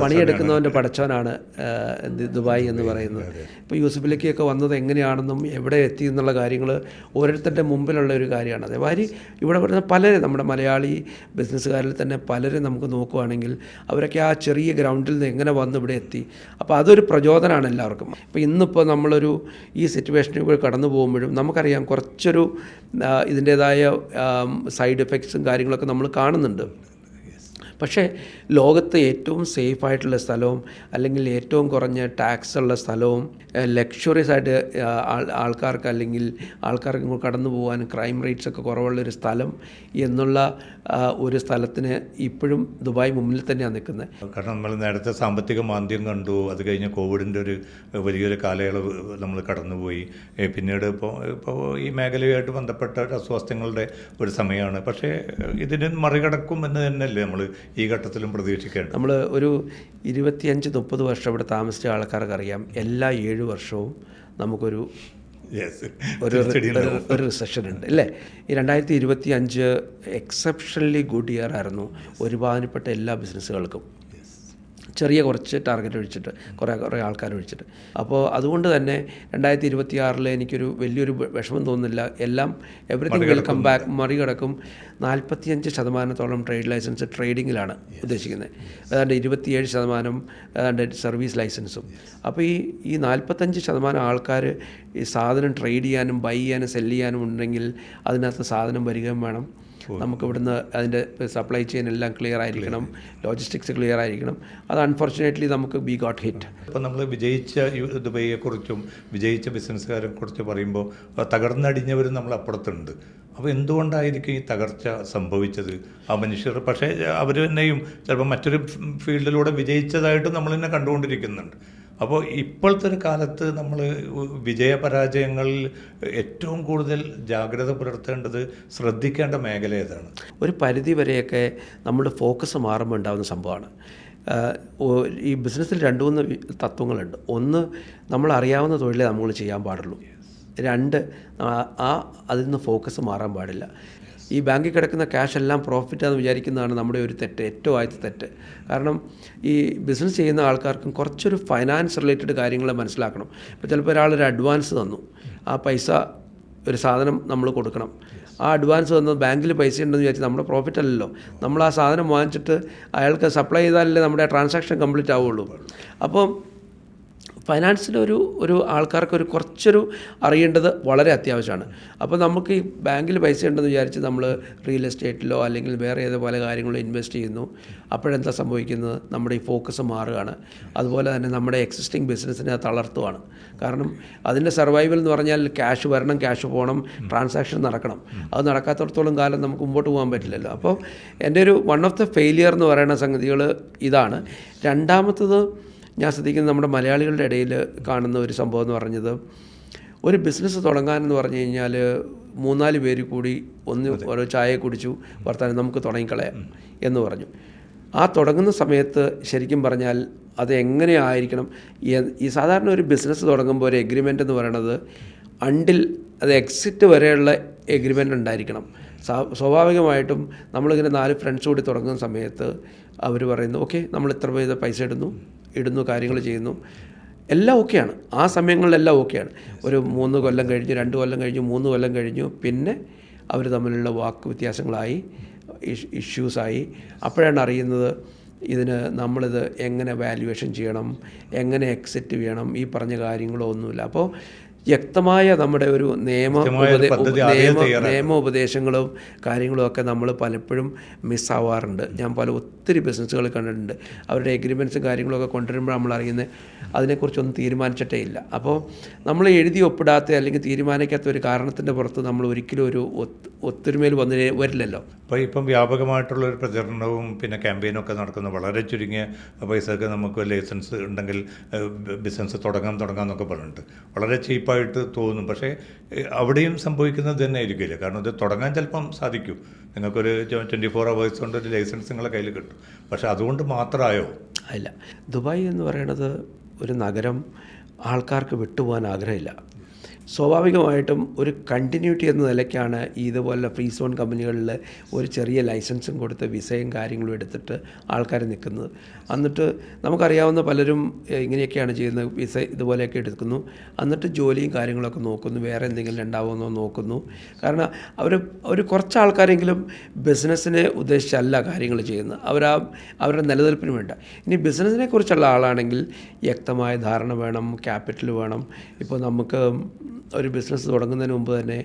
പണിയെടുക്കുന്നവൻ്റെ പടച്ചവനാണ് ദുബായ് എന്ന് പറയുന്നത്. ഇപ്പോൾ യൂസുഫിലേക്കൊക്കെ വന്നത് എങ്ങനെയാണെന്നും എവിടെ എത്തി എന്നുള്ള കാര്യങ്ങൾ ഓരോരുത്തരുടെ മുമ്പിലുള്ള ഒരു കാര്യമാണ്. അതേമാതിരി ഇവിടെ വരുന്ന പലരും, നമ്മുടെ മലയാളി ബിസിനസ്സുകാരിൽ തന്നെ പലരും നമുക്ക് നോക്കുകയാണെങ്കിൽ അവരൊക്കെ ആ ചെറിയ ഗ്രൗണ്ടിൽ നിന്ന് എങ്ങനെ വന്ന് ഇവിടെ എത്തി. അപ്പോൾ അതൊരു പ്രചോദനമാണ് എല്ലാവർക്കും. ഇപ്പോൾ ഇന്നിപ്പോൾ നമ്മളൊരു ഈ സിറ്റുവേഷനിൽ കൂടി കടന്നു പോകുമ്പോഴും നമുക്കറിയാം കുറച്ചൊരു ഇതിൻ്റേതായ സൈഡ് എഫക്ട്സും കാര്യങ്ങളൊക്കെ നമ്മൾ കാണുന്നുണ്ട്. പക്ഷേ ലോകത്ത് ഏറ്റവും സേഫായിട്ടുള്ള സ്ഥലവും അല്ലെങ്കിൽ ഏറ്റവും കുറഞ്ഞ ടാക്സ് ഉള്ള സ്ഥലവും ലക്ഷറീസ് ആയിട്ട് ആൾക്കാർക്ക് കടന്നു പോകാൻ ക്രൈം റേറ്റ്സ് ഒക്കെ കുറവുള്ളൊരു സ്ഥലം എന്നുള്ള ഒരു സ്ഥലത്തിന് ഇപ്പോഴും ദുബായ് മുന്നിൽ തന്നെയാണ് നിൽക്കുന്നത്. കാരണം നമ്മൾ നേരത്തെ സാമ്പത്തിക മാന്ദ്യം കണ്ടു, അത് കഴിഞ്ഞ് കോവിഡിൻ്റെ ഒരു വലിയൊരു കാലയളവ് നമ്മൾ കടന്നുപോയി. പിന്നീട് ഇപ്പോൾ ഈ മേഖലയുമായിട്ട് ബന്ധപ്പെട്ട അസ്വാസ്ഥ്യങ്ങളുടെ ഒരു സമയമാണ്. പക്ഷേ ഇതിന് മറികടക്കും എന്ന് തന്നെയല്ലേ നമ്മൾ ഈ ഘട്ടത്തിലും പ്രതീക്ഷിക്കേണ്ടത്? നമ്മൾ ഒരു 25-30 വർഷം ഇവിടെ താമസിച്ച ആൾക്കാർക്ക് അറിയാം, എല്ലാ 7 വർഷവും നമുക്കൊരു റിസഷൻ ഉണ്ട് അല്ലേ. ഈ 2025 എക്സെപ്ഷണലി ഗുഡ് ഇയർ ആയിരുന്നു ഒരുപാടുപ്പെട്ട എല്ലാ ബിസിനസ്സുകൾക്കും. ചെറിയ കുറച്ച് ടാർഗറ്റ് ഒഴിച്ചിട്ട് കുറേ ആൾക്കാർ ഒഴിച്ചിട്ട്. അപ്പോൾ അതുകൊണ്ട് തന്നെ 2026 എനിക്കൊരു വലിയൊരു വിഷമം തോന്നുന്നില്ല. എവറിത്തിങ് വിൽ കം ബാക്ക്, മറികടക്കും. 45% ട്രേഡ് ലൈസൻസ് ട്രേഡിങ്ങിലാണ് ഉദ്ദേശിക്കുന്നത്. ഏതാണ്ട് 27% ഏതാണ്ട് സർവീസ് ലൈസൻസും. അപ്പോൾ ഈ 45% ആൾക്കാർ ഈ സാധനം ട്രേഡ് ചെയ്യാനും ബൈ ചെയ്യാനും സെല് ചെയ്യാനും ഉണ്ടെങ്കിൽ അതിനകത്ത് സാധനം വരികയും വേണം. നമുക്ക് ഇവിടുന്ന് അതിൻ്റെ സപ്ലൈ ചെയിൻ എല്ലാം ക്ലിയർ ആയിരിക്കണം, ലോജിസ്റ്റിക്സ് ക്ലിയർ ആയിരിക്കണം. അത് അൺഫോർച്ചുനേറ്റ്ലി നമുക്ക് വി ഗോട്ട് ഹിറ്റ്. അപ്പോൾ നമ്മൾ വിജയിച്ച ദുബൈയെക്കുറിച്ചും വിജയിച്ച ബിസിനസ്സുകാരെ കുറിച്ച് പറയുമ്പോൾ തകർന്നടിഞ്ഞവരും നമ്മൾ അപ്പുറത്തുണ്ട്. അപ്പോൾ എന്തുകൊണ്ടായിരിക്കും ഈ തകർച്ച സംഭവിച്ചത്? ആ മനുഷ്യർ പക്ഷേ അവർ തന്നെയും ചിലപ്പോൾ മറ്റൊരു ഫീൽഡിലൂടെ വിജയിച്ചതായിട്ടും നമ്മൾ തന്നെ കണ്ടുകൊണ്ടിരിക്കുന്നുണ്ട്. അപ്പോൾ ഇപ്പോഴത്തെ ഒരു കാലത്ത് നമ്മൾ വിജയപരാജയങ്ങളിൽ ഏറ്റവും കൂടുതൽ ജാഗ്രത പുലർത്തേണ്ടത്, ശ്രദ്ധിക്കേണ്ട മേഖല ഏതാണ്? ഒരു പരിധി വരെയൊക്കെ നമ്മുടെ ഫോക്കസ് മാറുമ്പോൾ ഉണ്ടാകുന്ന സംഭവമാണ്. ഈ ബിസിനസ്സിൽ 2-3 തത്വങ്ങളുണ്ട്. ഒന്ന്, നമ്മൾ അറിയാവുന്ന തൊഴിലേ നമ്മൾ ചെയ്യാൻ പാടുള്ളൂ. 2, അതിൽ നിന്ന് ഫോക്കസ് മാറാൻ പാടില്ല. ഈ ബാങ്കിൽ കിടക്കുന്ന ക്യാഷ് എല്ലാം പ്രോഫിറ്റാണെന്ന് വിചാരിക്കുന്നതാണ് നമ്മുടെ ഒരു തെറ്റ്, ഏറ്റവും ആദ്യത്തെ തെറ്റ്. കാരണം ഈ ബിസിനസ് ചെയ്യുന്ന ആൾക്കാർക്കും കുറച്ചൊരു ഫൈനാൻസ് റിലേറ്റഡ് കാര്യങ്ങൾ മനസ്സിലാക്കണം. ഇപ്പോൾ ചിലപ്പോൾ ഒരാളൊരു അഡ്വാൻസ് തന്നു, ആ പൈസ ഒരു സാധനം നമ്മൾ കൊടുക്കണം. ആ അഡ്വാൻസ് വന്ന് ബാങ്കിൽ പൈസ ഉണ്ടെന്ന് വിചാരിച്ച് നമ്മുടെ പ്രോഫിറ്റ് അല്ലല്ലോ. നമ്മൾ ആ സാധനം വാങ്ങിച്ചിട്ട് അയാൾക്ക് സപ്ലൈ ചെയ്താലല്ലേ നമ്മുടെ ട്രാൻസാക്ഷൻ കംപ്ലീറ്റ് ആവുള്ളൂ. അപ്പോൾ ഫൈനാൻസിലൊരു ആൾക്കാർക്ക് കുറച്ചൊരു അറിയേണ്ടത് വളരെ അത്യാവശ്യമാണ്. അപ്പോൾ നമുക്ക് ഈ ബാങ്കിൽ പൈസ ഉണ്ടെന്ന് വിചാരിച്ച് നമ്മൾ റിയൽ എസ്റ്റേറ്റിലോ അല്ലെങ്കിൽ വേറെ ഏത് പല കാര്യങ്ങളിലോ ഇൻവെസ്റ്റ് ചെയ്യുന്നു. അപ്പോഴെന്താ സംഭവിക്കുന്നത്? നമ്മുടെ ഈ ഫോക്കസ് മാറുകയാണ്. അതുപോലെ തന്നെ നമ്മുടെ എക്സിസ്റ്റിംഗ് ബിസിനസ്സിനെ തളർത്തുകയാണ്. കാരണം അതിൻ്റെ സർവൈവൽ എന്ന് പറഞ്ഞാൽ ക്യാഷ് വരണം, ക്യാഷ് പോകണം, ട്രാൻസാക്ഷൻ നടക്കണം. അത് നടക്കാത്തടത്തോളം കാലം നമുക്ക് മുമ്പോട്ട് പോകാൻ പറ്റില്ലല്ലോ. അപ്പോൾ എൻ്റെ ഒരു വൺ ഓഫ് ദ ഫെയിലിയർ എന്ന് പറയുന്ന സംഗതികൾ ഇതാണ്. രണ്ടാമത്തത് ഞാൻ ശ്രദ്ധിക്കുന്നത് നമ്മുടെ മലയാളികളുടെ ഇടയിൽ കാണുന്ന ഒരു സംഭവം എന്ന് പറഞ്ഞത്, ഒരു ബിസിനസ് തുടങ്ങാനെന്ന് പറഞ്ഞു കഴിഞ്ഞാൽ 3-4 പേര് കൂടി ഓരോ ചായ കുടിച്ചു വർത്താനം നമുക്ക് തുടങ്ങിക്കളയാം എന്ന് പറഞ്ഞു. ആ തുടങ്ങുന്ന സമയത്ത് ശരിക്കും പറഞ്ഞാൽ അത് എങ്ങനെയായിരിക്കണം? ഈ സാധാരണ ഒരു ബിസിനസ് തുടങ്ങുമ്പോൾ ഒരു എഗ്രിമെൻ്റ് എന്ന് പറയണത് അണ്ടിൽ അത് എക്സിറ്റ് വരെയുള്ള എഗ്രിമെൻ്റ് ഉണ്ടായിരിക്കണം. സ്വാഭാവികമായിട്ടും നമ്മളിങ്ങനെ 4 ഫ്രണ്ട്സ് കൂടി തുടങ്ങുന്ന സമയത്ത് അവർ പറയുന്നു, ഓക്കെ നമ്മൾ ഇത്ര പേര് പൈസ ഇടുന്നു, കാര്യങ്ങൾ ചെയ്യുന്നു, എല്ലാം ഓക്കെയാണ്. ആ സമയങ്ങളിലെല്ലാം ഓക്കെയാണ്. ഒരു 3 കൊല്ലം കഴിഞ്ഞ്, 2 കൊല്ലം കഴിഞ്ഞു, 3 കൊല്ലം കഴിഞ്ഞു, പിന്നെ അവർ തമ്മിലുള്ള വാക്ക് വ്യത്യാസങ്ങളായി, ഇഷ്യൂസായി. അപ്പോഴാണ് അറിയുന്നത് ഇതിന് നമ്മളിത് എങ്ങനെ വാല്യുവേഷൻ ചെയ്യണം, എങ്ങനെ എക്സിറ്റ് ചെയ്യണം, ഈ പറഞ്ഞ കാര്യങ്ങളോ ഒന്നുമില്ല. അപ്പോൾ വ്യക്തമായ നമ്മുടെ ഒരു നിയമോപദേശങ്ങളും കാര്യങ്ങളും ഒക്കെ നമ്മൾ പലപ്പോഴും മിസ്സാവാറുണ്ട്. ഞാൻ ഒത്തിരി ബിസിനസ്സുകൾ കണ്ടിട്ടുണ്ട്. അവരുടെ എഗ്രിമെൻറ്റ്സും കാര്യങ്ങളൊക്കെ കൊണ്ടുവരുമ്പോൾ നമ്മൾ അറിയുന്നത് അതിനെക്കുറിച്ചൊന്നും തീരുമാനിച്ചിട്ടേ ഇല്ല. അപ്പോൾ നമ്മൾ എഴുതി ഒപ്പിടാത്ത അല്ലെങ്കിൽ തീരുമാനിക്കാത്ത ഒരു കാരണത്തിൻ്റെ പുറത്ത് നമ്മൾ ഒരിക്കലും ഒരു ഒത്തൊരുമയിൽ വരില്ലല്ലോ. അപ്പോൾ ഇപ്പം വ്യാപകമായിട്ടുള്ളൊരു പ്രചരണവും പിന്നെ ക്യാമ്പയിനും ഒക്കെ നടക്കുന്ന വളരെ ചുരുങ്ങിയ പൈസക്ക് നമുക്ക് ലൈസൻസ് ഉണ്ടെങ്കിൽ ബിസിനസ് തുടങ്ങാമെന്നൊക്കെ പറഞ്ഞിട്ട് വളരെ ചീപ്പായിട്ട് തോന്നും. പക്ഷേ അവിടെയും സംഭവിക്കുന്നത് തന്നെ ആയിരിക്കില്ല. കാരണം ഇത് തുടങ്ങാൻ ചിലപ്പം സാധിക്കും, നിങ്ങൾക്കൊരു 24 hours കൊണ്ട് ഒരു ലൈസൻസ് നിങ്ങളുടെ കയ്യിൽ കിട്ടും. പക്ഷേ അതുകൊണ്ട് മാത്രമായോ? അല്ല, ദുബായ് എന്ന് പറയുന്നത് ഒരു നഗരം, ആൾക്കാർക്ക് വിട്ടുപോകാൻ ആഗ്രഹമില്ല. സ്വാഭാവികമായിട്ടും ഒരു കണ്ടിന്യൂറ്റി എന്ന നിലയ്ക്കാണ് ഇതുപോലെ ഫ്രീ സോൺ കമ്പനികളിൽ ഒരു ചെറിയ ലൈസൻസും കൊടുത്ത് വിസയും കാര്യങ്ങളും എടുത്തിട്ട് ആൾക്കാർ നിൽക്കുന്നത്. എന്നിട്ട് നമുക്കറിയാവുന്ന പലരും ഇങ്ങനെയൊക്കെയാണ് ചെയ്യുന്നത്, വിസ ഇതുപോലെയൊക്കെ എടുക്കുന്നു, എന്നിട്ട് ജോലിയും കാര്യങ്ങളൊക്കെ നോക്കുന്നു, വേറെ എന്തെങ്കിലും ഉണ്ടാവുമെന്നോ നോക്കുന്നു. കാരണം അവർ കുറച്ച് ആൾക്കാരെങ്കിലും ബിസിനസ്സിനെ ഉദ്ദേശിച്ചല്ല കാര്യങ്ങൾ ചെയ്യുന്നത്, അവരുടെ നിലനിൽപ്പിന് വേണ്ട. ഇനി ബിസിനസ്സിനെ കുറിച്ചുള്ള ആളാണെങ്കിൽ വ്യക്തമായ ധാരണ വേണം, ക്യാപിറ്റൽ വേണം. ഇപ്പോൾ നമുക്ക് ഒരു ബിസിനസ് തുടങ്ങുന്നതിന് മുമ്പ് തന്നെ,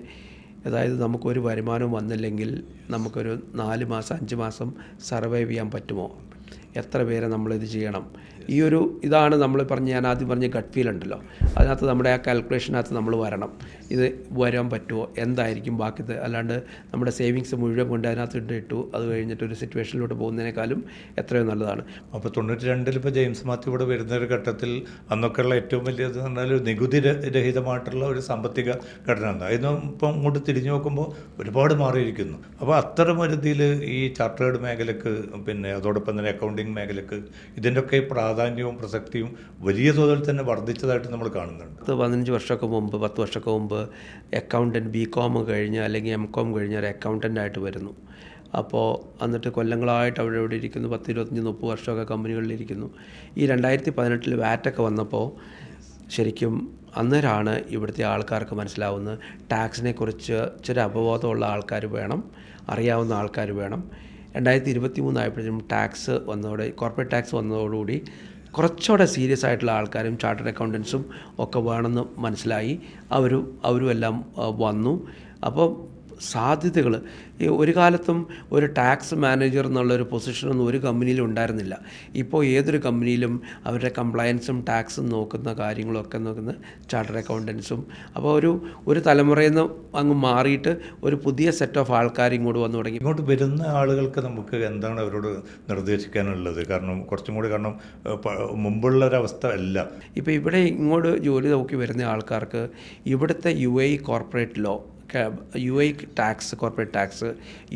അതായത് നമുക്കൊരു വരുമാനം വന്നില്ലെങ്കിൽ നമുക്കൊരു 4 മാസം 5 മാസം സർവൈവ് ചെയ്യാൻ പറ്റുമോ, എത്ര പേരെ നമ്മളിത് ചെയ്യണം, ഇതാണ് നമ്മൾ ഞാൻ ആദ്യം പറഞ്ഞ ഗട്ട് ഫീൽ ഉണ്ടല്ലോ, അതിനകത്ത് നമ്മുടെ ആ കാൽക്കുലേഷനകത്ത് നമ്മൾ വരണം. ഇത് വരാൻ പറ്റുമോ, എന്തായിരിക്കും ബാക്കിയത്, അല്ലാണ്ട് നമ്മുടെ സേവിങ്സ് മുഴുവൻ കൊണ്ട് അതിനകത്ത് ഇട്ടു അത് കഴിഞ്ഞിട്ട് ഒരു സിറ്റുവേഷനിലോട്ട് പോകുന്നതിനേക്കാളും എത്രയോ നല്ലതാണ്. അപ്പോൾ 92 ഇപ്പോൾ ജെയിംസ് മാത്യു ഇവിടെ വരുന്നൊരു ഘട്ടത്തിൽ അന്നൊക്കെയുള്ള ഏറ്റവും വലിയത് എന്ന് പറഞ്ഞാൽ ഒരു നികുതി രഹിതമായിട്ടുള്ള ഒരു സാമ്പത്തിക ഘടന. അതിന് ഇപ്പം ഇങ്ങോട്ട് തിരിഞ്ഞു നോക്കുമ്പോൾ ഒരുപാട് മാറിയിരിക്കുന്നു. അപ്പോൾ അത്തരം ഒരു ഇതിൽ ഈ ചാർട്ടേഡ് മേഖലക്ക് പിന്നെ അതോടൊപ്പം തന്നെ അക്കൗണ്ടിങ് മേഖലക്ക് ഇതിൻ്റെയൊക്കെ പ്രാധാന്യവും പ്രസക്തിയും വലിയ തോതിൽ തന്നെ വർദ്ധിച്ചതായിട്ട് നമ്മൾ കാണുന്നുണ്ട്. 15 വർഷമൊക്കെ മുമ്പ് 10 വർഷമൊക്കെ മുമ്പ് അക്കൗണ്ടൻറ്റ് BCom കഴിഞ്ഞ് അല്ലെങ്കിൽ MCom കഴിഞ്ഞ് ഒരു അക്കൗണ്ടൻ്റായിട്ട് വരുന്നു. അപ്പോൾ എന്നിട്ട് കൊല്ലങ്ങളായിട്ട് അവിടെ ഇരിക്കുന്നു, 10, 25, 30 വർഷമൊക്കെ കമ്പനികളിലിരിക്കുന്നു. ഈ 2018 വാറ്റൊക്കെ വന്നപ്പോൾ ശരിക്കും അന്നേരമാണ് ഇവിടുത്തെ ആൾക്കാർക്ക് മനസ്സിലാവുന്നത് ടാക്സിനെ കുറിച്ച് ഇച്ചിരി അവബോധമുള്ള ആൾക്കാർ വേണം, അറിയാവുന്ന ആൾക്കാർ വേണം. 2023 ആയപ്പോഴത്തേക്കും ടാക്സ് വന്നതോടെ, കോർപ്പറേറ്റ് ടാക്സ് വന്നതോടുകൂടി കുറച്ചുകൂടെ സീരിയസ് ആയിട്ടുള്ള ആൾക്കാരും ചാർട്ടേഡ് അക്കൗണ്ടൻസും ഒക്കെ വേണമെന്ന് മനസ്സിലായി. അവരും എല്ലാം വന്നു. അപ്പോൾ സാധ്യതകൾ ഒരു കാലത്തും ഒരു ടാക്സ് മാനേജർ എന്നുള്ളൊരു പൊസിഷനൊന്നും ഒരു കമ്പനിയിലും ഉണ്ടായിരുന്നില്ല. ഇപ്പോൾ ഏതൊരു കമ്പനിയിലും അവരുടെ കംപ്ലയൻസും ടാക്സും നോക്കുന്ന കാര്യങ്ങളൊക്കെ നോക്കുന്ന ചാർട്ടേഡ് അക്കൗണ്ടൻസും. അപ്പോൾ ഒരു തലമുറയിൽ നിന്ന് അങ്ങ് മാറിയിട്ട് ഒരു പുതിയ സെറ്റ് ഓഫ് ആൾക്കാർ ഇങ്ങോട്ട് വന്നു തുടങ്ങി. ഇങ്ങോട്ട് വരുന്ന ആളുകൾക്ക് നമുക്ക് എന്താണ് അവരോട് നിർദ്ദേശിക്കാനുള്ളത്? കാരണം കുറച്ചും കൂടി, കാരണം മുമ്പുള്ളൊരവസ്ഥ അല്ല. ഇപ്പോൾ ഇവിടെ ഇങ്ങോട്ട് ജോലി നോക്കി വരുന്ന ആൾക്കാർക്ക് ഇവിടുത്തെ UAE corporate law, UAE tax, corporate tax,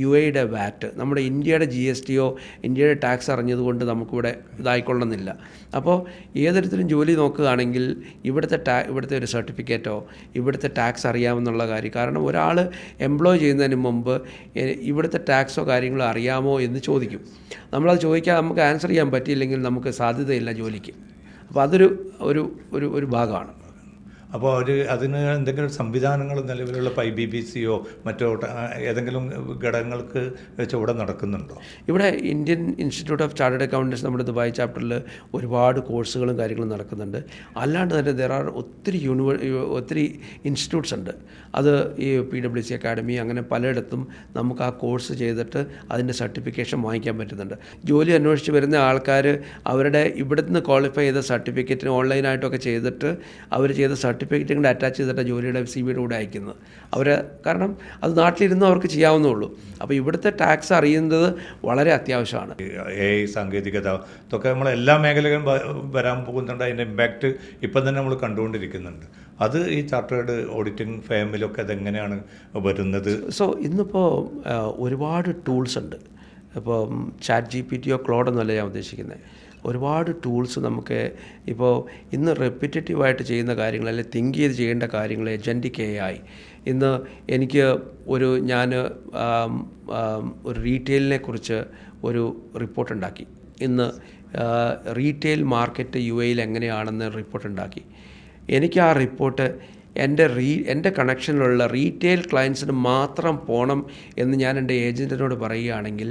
UAEയുടെ വാറ്റ്, നമ്മുടെ ഇന്ത്യയുടെ GSTയോ ഇന്ത്യയുടെ ടാക്സ് അറിഞ്ഞതുകൊണ്ട് നമുക്കിവിടെ ഇതായിക്കൊള്ളുന്നില്ല. അപ്പോൾ ഏതൊരുത്തരും ജോലി നോക്കുകയാണെങ്കിൽ ഇവിടുത്തെ ഒരു സർട്ടിഫിക്കറ്റോ ഇവിടുത്തെ ടാക്സ് അറിയാമെന്നുള്ള കാര്യം. കാരണം ഒരാൾ എംപ്ലോയ് ചെയ്യുന്നതിന് മുമ്പ് ഇവിടുത്തെ ടാക്സോ കാര്യങ്ങളോ അറിയാമോ എന്ന് ചോദിക്കും. നമ്മളത് ചോദിക്കാൻ നമുക്ക് ആൻസർ ചെയ്യാൻ പറ്റിയില്ലെങ്കിൽ നമുക്ക് സാധ്യതയില്ല ജോലിക്ക്. അപ്പോൾ അതൊരു ഭാഗമാണ്. അപ്പോൾ അതിന് എന്തെങ്കിലും സംവിധാനങ്ങൾ നിലവിലുള്ള IBPCയോ മറ്റോ ഏതെങ്കിലും ഘടകങ്ങൾക്ക് ചുവടെ നടക്കുന്നുണ്ടോ? ഇവിടെ Indian institute of chartered accountants നമ്മുടെ ദുബായ് ചാപ്റ്ററിൽ ഒരുപാട് കോഴ്സുകളും കാര്യങ്ങളും നടക്കുന്നുണ്ട്. അല്ലാണ്ട് തന്നെ ഒത്തിരി ഇൻസ്റ്റിറ്റ്യൂട്ട്സ് ഉണ്ട്. അത് ഈ PwC അക്കാഡമി അങ്ങനെ പലയിടത്തും നമുക്ക് ആ കോഴ്സ് ചെയ്തിട്ട് അതിൻ്റെ സർട്ടിഫിക്കേഷൻ വാങ്ങിക്കാൻ പറ്റുന്നുണ്ട്. ജോലി അന്വേഷിച്ച് വരുന്ന ആൾക്കാർ അവരുടെ ഇവിടുന്ന് ക്വാളിഫൈ ചെയ്ത സർട്ടിഫിക്കറ്റിന് ഓൺലൈനായിട്ടൊക്കെ ചെയ്തിട്ട് അവർ ചെയ്ത സർട്ടിഫിക്കറ്റും കൂടെ അറ്റാച്ച് ചെയ്തിട്ട് ജോലിയുടെ CV കൂടെ അയക്കുന്നത്. കാരണം അത് നാട്ടിലിരുന്ന് അവർക്ക് ചെയ്യാവുന്നുള്ളൂ. അപ്പോൾ ഇവിടുത്തെ ടാക്സ് അറിയുന്നത് വളരെ അത്യാവശ്യമാണ്. AI സാങ്കേതികത ഇതൊക്കെ നമ്മളെല്ലാ മേഖലകളും വരാൻ പോകുന്നുണ്ട്. അതിൻ്റെ ഇമ്പാക്റ്റ് ഇപ്പം തന്നെ നമ്മൾ കണ്ടുകൊണ്ടിരിക്കുന്നുണ്ട്. അത് ഈ ചാർട്ടേഡ് ഓഡിറ്റിംഗ് ഫേമിലൊക്കെ അതെങ്ങനെയാണ് വരുന്നത്? ഇന്നിപ്പോൾ ഒരുപാട് ടൂൾസ് ഉണ്ട്. ഇപ്പോൾ ChatGPTയോ ക്ലോഡ് എന്നല്ല ഞാൻ ഉദ്ദേശിക്കുന്നത്. ഒരുപാട് ടൂൾസ് നമുക്ക് ഇപ്പോൾ ഇന്ന് റെപ്പിറ്റേറ്റീവായിട്ട് ചെയ്യുന്ന കാര്യങ്ങൾ, അല്ലെങ്കിൽ തിങ്ക് ചെയ്ത് ചെയ്യേണ്ട കാര്യങ്ങൾ ഏജൻറ്റിക് AI. ഇന്ന് എനിക്ക് ഞാൻ ഒരു റീറ്റെയിലിനെ കുറിച്ച് ഒരു റിപ്പോർട്ടുണ്ടാക്കി. ഇന്ന് റീറ്റെയിൽ മാർക്കറ്റ് UAE എങ്ങനെയാണെന്ന് റിപ്പോർട്ടുണ്ടാക്കി. എനിക്ക് ആ റിപ്പോർട്ട് എൻ്റെ കണക്ഷനിലുള്ള റീറ്റെയിൽ ക്ലയൻസിന് മാത്രം പോകണം എന്ന് ഞാൻ എൻ്റെ ഏജൻറ്റിനോട് പറയുകയാണെങ്കിൽ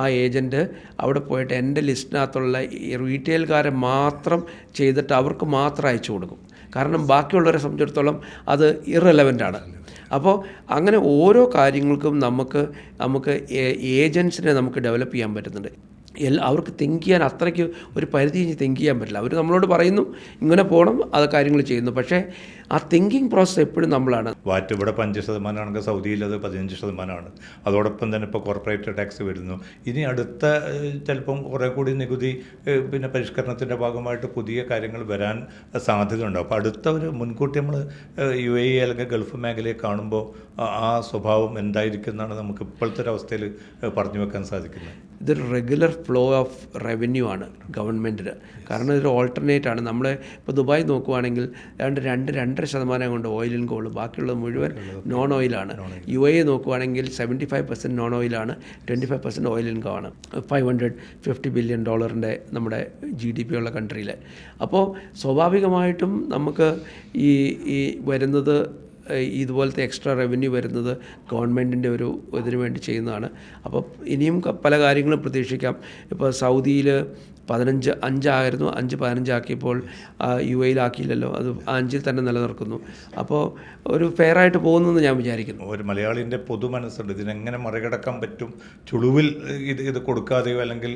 ആ ഏജൻറ്റ് അവിടെ പോയിട്ട് എൻ്റെ ലിസ്റ്റിനകത്തുള്ള ഈ റീറ്റെയിൽകാരെ മാത്രം ചെയ്തിട്ട് അവർക്ക് മാത്രം അയച്ചു കൊടുക്കും. കാരണം ബാക്കിയുള്ളവരെ സംബന്ധിച്ചിടത്തോളം അത് ഇറെലവൻ്റാണ്. അപ്പോൾ അങ്ങനെ ഓരോ കാര്യങ്ങൾക്കും നമുക്ക് ഏജൻസിനെ നമുക്ക് ഡെവലപ്പ് ചെയ്യാൻ പറ്റുന്നുണ്ട്. അവർക്ക് തിങ്ക് ചെയ്യാൻ അത്രയ്ക്ക് ഒരു പരിധി തിങ്ക് ചെയ്യാൻ പറ്റില്ല. അവർ നമ്മളോട് പറയുന്നു ഇങ്ങനെ പോകണം, അത് കാര്യങ്ങൾ ചെയ്യുന്നു. പക്ഷേ ആ തിങ്കിങ് പ്രോസസ്സ് എപ്പോഴും നമ്മളാണ്. വാറ്റ് ഇവിടെ 5% ആണെങ്കിൽ സൗദിയിൽ അത് 15%. അതോടൊപ്പം തന്നെ ഇപ്പോൾ കോർപ്പറേറ്റ് ടാക്സ് വരുന്നു. ഇനി അടുത്ത ചിലപ്പം കുറേ കൂടി നികുതി പിന്നെ പരിഷ്കരണത്തിൻ്റെ ഭാഗമായിട്ട് പുതിയ കാര്യങ്ങൾ വരാൻ സാധ്യതയുണ്ട്. അപ്പോൾ അടുത്ത ഒരു മുൻകൂട്ടി നമ്മൾ UAE അല്ലെങ്കിൽ ഗൾഫ് മേഖലയെ കാണുമ്പോൾ ആ സ്വഭാവം എന്തായിരിക്കും എന്നാണ് നമുക്ക് ഇപ്പോഴത്തെ ഒരു അവസ്ഥയിൽ പറഞ്ഞു വെക്കാൻ സാധിക്കുന്നത്. ഇതൊരു റെഗുലർ ഫ്ലോ ഓഫ് റവന്യൂ ആണ് ഗവൺമെൻറ്റിന്. കാരണം ഇതൊരു ഓൾട്ടർനേറ്റ് ആണ്. നമ്മൾ ഇപ്പോൾ ദുബായ് നോക്കുവാണെങ്കിൽ 2-2.5% കൊണ്ട് ഓയിൽ ആൻഡ് ഗോൾഡ്, ബാക്കിയുള്ളത് മുഴുവൻ നോൺ ഓയിലാണ്. UAE നോക്കുവാണെങ്കിൽ 75% നോൺ ഓയിലാണ്, 25% ഓയിൽ ആൻഡ് ഗോ ആണ്. $550 ബില്യൺ നമ്മുടെ GDP ഉള്ള കൺട്രിയിൽ. അപ്പോൾ സ്വാഭാവികമായിട്ടും നമുക്ക് ഈ വരുന്നത് ഇതുപോലത്തെ എക്സ്ട്രാ റവന്യൂ വരുന്നത് ഗവൺമെൻറ്റിൻ്റെ ഇതിനു വേണ്ടി ചെയ്യുന്നതാണ്. അപ്പോൾ ഇനിയും പല കാര്യങ്ങളും പ്രതീക്ഷിക്കാം. ഇപ്പോൾ സൗദിയിൽ 5 ആയിരുന്നു, 15 ആക്കിയപ്പോൾ UAE ആക്കിയില്ലല്ലോ, അത് 5 തന്നെ നിലനിർത്തുന്നു. അപ്പോൾ ഒരു ഫെയറായിട്ട് പോകുന്നെന്ന് ഞാൻ വിചാരിക്കുന്നു. ഒരു മലയാളിൻ്റെ പൊതു മനസ്സുണ്ട്, ഇതിനെങ്ങനെ മറികടക്കാൻ പറ്റും, ചുളുവിൽ ഇത് കൊടുക്കാതെയോ അല്ലെങ്കിൽ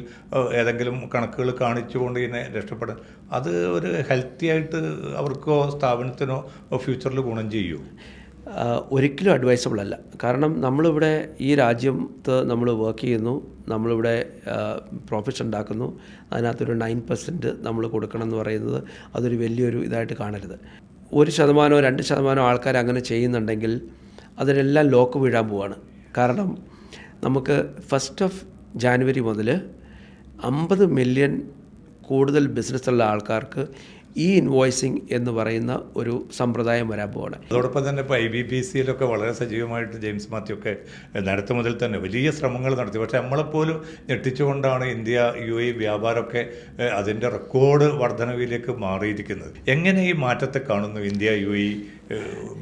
ഏതെങ്കിലും കണക്കുകൾ കാണിച്ചുകൊണ്ട് ഇതിനെ രക്ഷപ്പെടാൻ. അത് ഒരു ഹെൽത്തി ആയിട്ട് അവർക്കോ സ്ഥാപനത്തിനോ ഫ്യൂച്ചറിൽ ഗുണം ചെയ്യൂ? ഒരിക്കലും അഡ്വൈസബിൾ അല്ല. കാരണം നമ്മളിവിടെ ഈ രാജ്യത്ത് നമ്മൾ വർക്ക് ചെയ്യുന്നു, നമ്മളിവിടെ പ്രോഫിറ്റ്സ് ഉണ്ടാക്കുന്നു, അതിനകത്തൊരു 9% നമ്മൾ കൊടുക്കണം എന്ന് പറയുന്നത് അതൊരു വലിയൊരു ഇതായിട്ട് കാണരുത്. 1%, 2% ആൾക്കാർ അങ്ങനെ ചെയ്യുന്നുണ്ടെങ്കിൽ അതിനെല്ലാം ലോക്ക് വീഴാൻ പോവാണ്. കാരണം നമുക്ക് 1 ജാനുവരി മുതൽ 50 മില്യൺ കൂടുതൽ ബിസിനസ്സുള്ള ആൾക്കാർക്ക് ഇൻവോയ്സിങ് എന്ന് പറയുന്ന ഒരു സമ്പ്രദായം വരാൻ പോവാണ്. അതോടൊപ്പം തന്നെ ഇപ്പോൾ IBPCയിലൊക്കെ വളരെ സജീവമായിട്ട് ജെയിംസ് മാത്യു ഒക്കെ നേരത്തെ മുതൽ തന്നെ വലിയ ശ്രമങ്ങൾ നടത്തി. പക്ഷേ നമ്മളെപ്പോലും ഞെട്ടിച്ചുകൊണ്ടാണ് ഇന്ത്യ UAE വ്യാപാരമൊക്കെ അതിൻ്റെ റെക്കോർഡ് വർധനവിലേക്ക് മാറിയിരിക്കുന്നത്. എങ്ങനെ ഈ മാറ്റത്തെ കാണുന്നു, ഇന്ത്യ UAE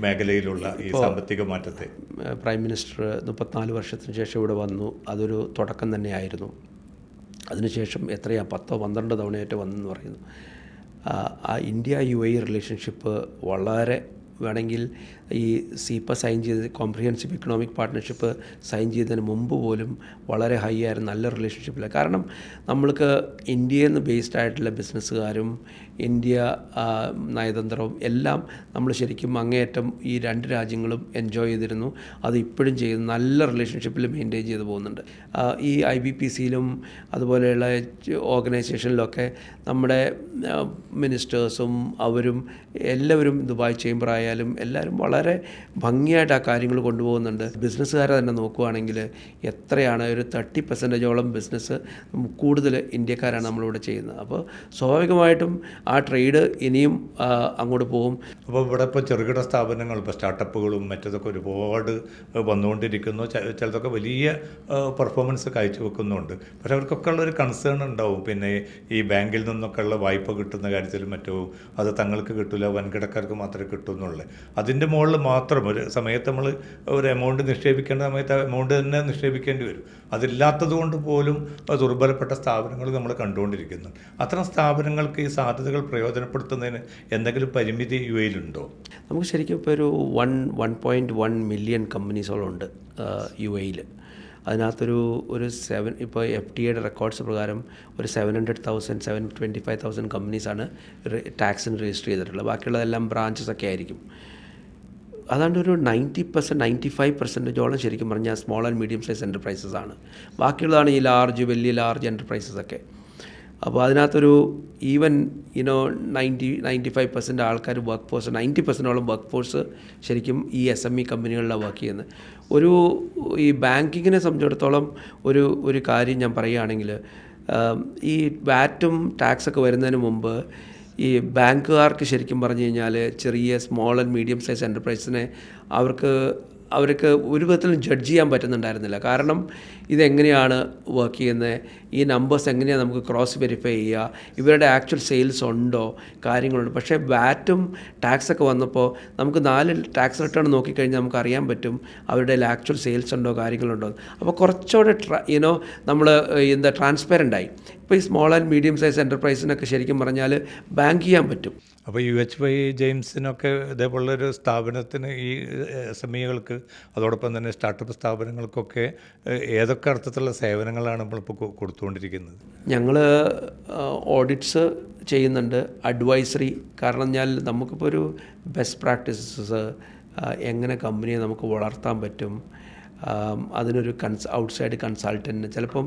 മേഖലയിലുള്ള ഈ സാമ്പത്തിക മാറ്റത്തെ? പ്രൈം മിനിസ്റ്റർ 34 വർഷത്തിന് ശേഷം ഇവിടെ വന്നു. അതൊരു തുടക്കം തന്നെയായിരുന്നു. അതിനുശേഷം 10-12 തവണയായിട്ട് വന്നെന്ന് പറയുന്നു. ഇന്ത്യ UAE റിലേഷൻഷിപ്പ് വളരെ വേണമെങ്കിൽ ഈ സീപ്പ സൈൻ ചെയ്ത് കോംപ്രിഹെൻസീവ് ഇക്കണോമിക് പാർട്ട്ണർഷിപ്പ് സൈൻ ചെയ്തതിന് മുമ്പ് പോലും വളരെ ഹൈ ആയിരുന്നു, നല്ല റിലേഷൻഷിപ്പില്ല. കാരണം നമ്മൾക്ക് ഇന്ത്യയിൽ നിന്ന് ബേസ്ഡ് ആയിട്ടുള്ള ബിസിനസ്സുകാരും ഇന്ത്യ നയതന്ത്രവും എല്ലാം നമ്മൾ ശരിക്കും അങ്ങേയറ്റം ഈ 2 രാജ്യങ്ങളും എൻജോയ് ചെയ്തിരുന്നു. അത് ഇപ്പോഴും ചെയ്യുന്നു, നല്ല റിലേഷൻഷിപ്പിൽ മെയിൻറ്റെയിൻ ചെയ്ത് പോകുന്നുണ്ട്. ഈ IBPCയിലും അതുപോലെയുള്ള ഓർഗനൈസേഷനിലൊക്കെ നമ്മുടെ മിനിസ്റ്റേഴ്സും അവരും എല്ലാവരും ദുബായ് ചേംബറായ ആയാലും എല്ലാവരും വളരെ ഭംഗിയായിട്ട് ആ കാര്യങ്ങൾ കൊണ്ടുപോകുന്നുണ്ട്. ബിസിനസ്സുകാരെ തന്നെ നോക്കുകയാണെങ്കിൽ എത്രയാണ് ഒരു 30% ബിസിനസ് കൂടുതൽ ഇന്ത്യക്കാരാണ് നമ്മളിവിടെ ചെയ്യുന്നത്. അപ്പോൾ സ്വാഭാവികമായിട്ടും ആ ട്രേഡ് ഇനിയും അങ്ങോട്ട് പോകും. അപ്പോൾ ഇവിടെ ഇപ്പോൾ ചെറുകിട സ്ഥാപനങ്ങൾ, ഇപ്പോൾ സ്റ്റാർട്ടപ്പുകളും മറ്റതൊക്കെ ഒരുപാട് വന്നുകൊണ്ടിരിക്കുന്നു. ചിലതൊക്കെ വലിയ പെർഫോമൻസ് കാഴ്ചവെക്കുന്നുണ്ട്. പക്ഷേ അവർക്കൊക്കെ ഉള്ളൊരു കൺസേൺ ഉണ്ടാവും. പിന്നെ ഈ ബാങ്കിൽ നിന്നൊക്കെ ഉള്ള വായ്പ കിട്ടുന്ന കാര്യത്തിലും മറ്റോ അത് തങ്ങൾക്ക് കിട്ടില്ല, വൻകിടക്കാർക്ക് മാത്രമേ കിട്ടുന്നുള്ളൂ. അതിൻ്റെ മുകളിൽ മാത്രം ഒരു സമയത്ത് നമ്മൾ ഒരു എമൗണ്ട് നിക്ഷേപിക്കേണ്ട സമയത്ത് ആ എമൗണ്ട് തന്നെ നിക്ഷേപിക്കേണ്ടി വരും. അതില്ലാത്തത് കൊണ്ട് പോലും ദുർബലപ്പെട്ട സ്ഥാപനങ്ങൾ നമ്മൾ കണ്ടുകൊണ്ടിരിക്കുന്നു. അത്തരം സ്ഥാപനങ്ങൾക്ക് ഈ സാധ്യതകൾ പ്രയോജനപ്പെടുത്തുന്നതിന് എന്തെങ്കിലും പരിമിതി യു എയിലുണ്ടോ? നമുക്ക് ശരിക്കും ഇപ്പോൾ ഒരു 1.1 മില്യൺ കമ്പനീസോളം യു എയിൽ. അതിനകത്തൊരു 7 ഇപ്പോൾ FTA റെക്കോർഡ്സ് പ്രകാരം ഒരു 700,000 725,000 കമ്പനീസാണ് ടാക്സിന് രജിസ്റ്റർ ചെയ്തിട്ടുള്ളത്. ബാക്കിയുള്ളതെല്ലാം ബ്രാഞ്ചസ് ഒക്കെ ആയിരിക്കും. അതാണ്ട് ഒരു 90% 95% ശരിക്കും പറഞ്ഞാൽ small and medium size enterprises ആണ്. ബാക്കിയുള്ളതാണ് ഈ വലിയ ലാർജ് എൻ്റർപ്രൈസസ് ഒക്കെ. അപ്പോൾ അതിനകത്തൊരു ഈവൻ 95% ആൾക്കാർ വർക്ക് ഫോഴ്സ്, 90%ഓളം വർക്ക് ഫോഴ്സ് ശരിക്കും ഈ SME കമ്പനികളിലാണ് വർക്ക് ചെയ്യുന്നത്. ഈ ബാങ്കിങ്ങിനെ സംബന്ധിച്ചിടത്തോളം ഒരു കാര്യം ഞാൻ പറയുകയാണെങ്കിൽ, ഈ വാറ്റും ടാക്സൊക്കെ വരുന്നതിന് മുമ്പ് ഈ ബാങ്കുകാർക്ക് ശരിക്കും പറഞ്ഞു കഴിഞ്ഞാൽ ചെറിയ സ്മോൾ ആൻഡ് മീഡിയം സൈസ് എൻ്റർപ്രൈസിനെ അവർക്ക് ഒരു വിധത്തിലും ജഡ്ജ് ചെയ്യാൻ പറ്റുന്നുണ്ടായിരുന്നില്ല. കാരണം ഇതെങ്ങനെയാണ് വർക്ക് ചെയ്യുന്നത്, ഈ നമ്പേഴ്സ് എങ്ങനെയാണ് നമുക്ക് ക്രോസ് വെരിഫൈ ചെയ്യുക, ഇവരുടെ ആക്ച്വൽ സെയിൽസ് ഉണ്ടോ, കാര്യങ്ങളുണ്ട്. പക്ഷേ വാറ്റും ടാക്സൊക്കെ വന്നപ്പോൾ നമുക്ക് 4 ടാക്സ് റിട്ടേൺ നോക്കിക്കഴിഞ്ഞാൽ നമുക്ക് അറിയാൻ പറ്റും അവരുടെ ആക്ച്വൽ സെയിൽസ് ഉണ്ടോ, കാര്യങ്ങളുണ്ടോ. അപ്പോൾ കുറച്ചുകൂടെ നമ്മൾ ട്രാൻസ്പെറൻ്റ് ആയി. ഇപ്പോൾ ഈ സ്മോൾ ആൻഡ് മീഡിയം സൈസ് എൻ്റർപ്രൈസിനൊക്കെ ശരിക്കും പറഞ്ഞാൽ ബാങ്ക് ചെയ്യാൻ പറ്റും. അപ്പോൾ UHY ജെയിംസിനൊക്കെ ഇതേപോലുള്ളൊരു സ്ഥാപനത്തിന് ഈ SMEകൾക്ക് അതോടൊപ്പം തന്നെ സ്റ്റാർട്ടപ്പ് സ്ഥാപനങ്ങൾക്കൊക്കെ ഏതൊക്കെ അർത്ഥത്തിലുള്ള സേവനങ്ങളാണ് നമ്മളിപ്പോൾ കൊടുത്തുകൊണ്ടിരിക്കുന്നത്? ഞങ്ങൾ ഓഡിറ്റ്സ് ചെയ്യുന്നുണ്ട്, അഡ്വൈസറി. കാരണം നമുക്കിപ്പോൾ ഒരു ബെസ്റ്റ് പ്രാക്ടീസസ് എങ്ങനെ കമ്പനിയെ നമുക്ക് വളർത്താൻ പറ്റും, അതിനൊരു ഔട്ട്സൈഡ് കൺസൾട്ടൻറ്റ്. ചിലപ്പം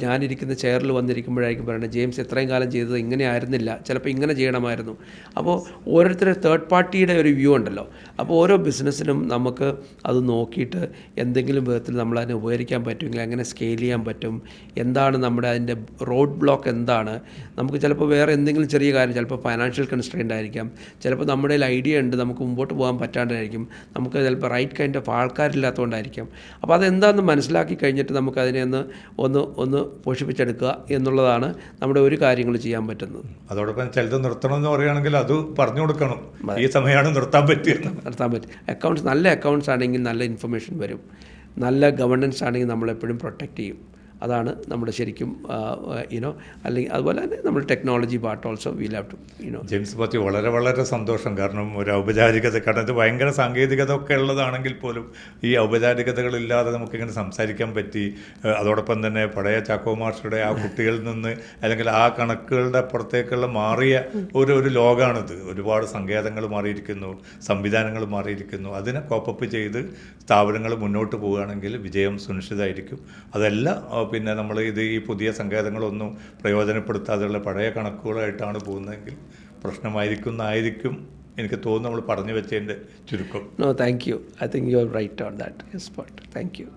ഞാനിരിക്കുന്ന ചെയറിൽ വന്നിരിക്കുമ്പോഴായിരിക്കും പറയുന്നത്, ജെയിംസ് ഇത്രയും കാലം ചെയ്തത് ഇങ്ങനെ ആയിരുന്നില്ല, ചിലപ്പോൾ ഇങ്ങനെ ചെയ്യണമായിരുന്നു. അപ്പോൾ ഓരോരുത്തരുടെ തേർഡ് പാർട്ടിയുടെ ഒരു വ്യൂ ഉണ്ടല്ലോ. അപ്പോൾ ഓരോ ബിസിനസ്സിനും നമുക്ക് അത് നോക്കിയിട്ട് എന്തെങ്കിലും വിധത്തിൽ നമ്മളതിനെ ഉപകരിക്കാൻ പറ്റുമെങ്കിൽ എങ്ങനെ സ്കെയിൽ ചെയ്യാൻ പറ്റും, എന്താണ് അതിൻ്റെ റോഡ് ബ്ലോക്ക് എന്താണ്. നമുക്ക് ചിലപ്പോൾ വേറെ എന്തെങ്കിലും ചെറിയ കാര്യം, ചിലപ്പോൾ ഫൈനാൻഷ്യൽ കൺസ്ട്രെയിൻ്റ് ആയിരിക്കാം, ചിലപ്പോൾ നമ്മുടെ ഐഡിയ ഉണ്ട് നമുക്ക് മുമ്പോട്ട് പോകാൻ പറ്റാണ്ടായിരിക്കും, നമുക്ക് ചിലപ്പോൾ റൈറ്റ് കൈൻഡ് ഓഫ് ആൾക്കാരില്ലാത്തതുകൊണ്ടായിരിക്കും. അപ്പോൾ അതെന്താണെന്ന് മനസ്സിലാക്കി കഴിഞ്ഞിട്ട് നമുക്കതിനെ ഒന്ന് പോഷിപ്പിച്ചെടുക്കുക എന്നുള്ളതാണ് നമ്മുടെ ഒരു കാര്യങ്ങൾ ചെയ്യാൻ പറ്റുന്നത്. അതോടൊപ്പം ചിലത് നിർത്തണമെന്ന് പറയുകയാണെങ്കിൽ അത് പറഞ്ഞു കൊടുക്കണം, ഈ സമയമാണ് നിർത്താൻ പറ്റും. നല്ല അക്കൗണ്ട്സ് ആണെങ്കിൽ നല്ല ഇൻഫർമേഷൻ വരും, നല്ല ഗവർണൻസ് ആണെങ്കിൽ നമ്മളെപ്പോഴും പ്രൊട്ടക്റ്റ് ചെയ്യും. അതാണ് നമ്മുടെ ശരിക്കും അല്ലെങ്കിൽ അതുപോലെ തന്നെ നമ്മൾ technology part also we'll have to James Mathew, വളരെ വളരെ സന്തോഷം. കാരണം ഒരു ഔപചാരികത, കാരണം ഇത് ഭയങ്കര സാങ്കേതികത ഒക്കെ ഉള്ളതാണെങ്കിൽ പോലും ഈ ഔപചാരികതകളില്ലാതെ നമുക്കിങ്ങനെ സംസാരിക്കാൻ പറ്റി. അതോടൊപ്പം തന്നെ പഴയ ചാക്കോ മാസ്റ്ററുടെ ആ കുട്ടികളിൽ നിന്ന് അല്ലെങ്കിൽ ആ കണക്കുകളുടെ അപ്പുറത്തേക്കുള്ള മാറിയ ഒരു ലോകമാണിത്. ഒരുപാട് സങ്കേതങ്ങൾ മാറിയിരിക്കുന്നു, സംവിധാനങ്ങൾ മാറിയിരിക്കുന്നു. അതിനെ കോപ്പപ്പ് ചെയ്ത് സ്ഥാപനങ്ങൾ മുന്നോട്ട് പോവുകയാണെങ്കിൽ വിജയം സുനിശ്ചിതമായിരിക്കും. അതെല്ലാം പിന്നെ നമ്മൾ ഈ പുതിയ സങ്കേതങ്ങളൊന്നും പ്രയോജനപ്പെടുത്താതെയുള്ള പഴയ കണക്കുകളായിട്ടാണ് പോകുന്നതെങ്കിൽ പ്രശ്നമായിരിക്കും എനിക്ക് തോന്നുന്നു. നമ്മൾ പറഞ്ഞു വെച്ചതിൻ്റെ ചുരുക്കം. No, thank you. I think you are right on that spot. Thank you.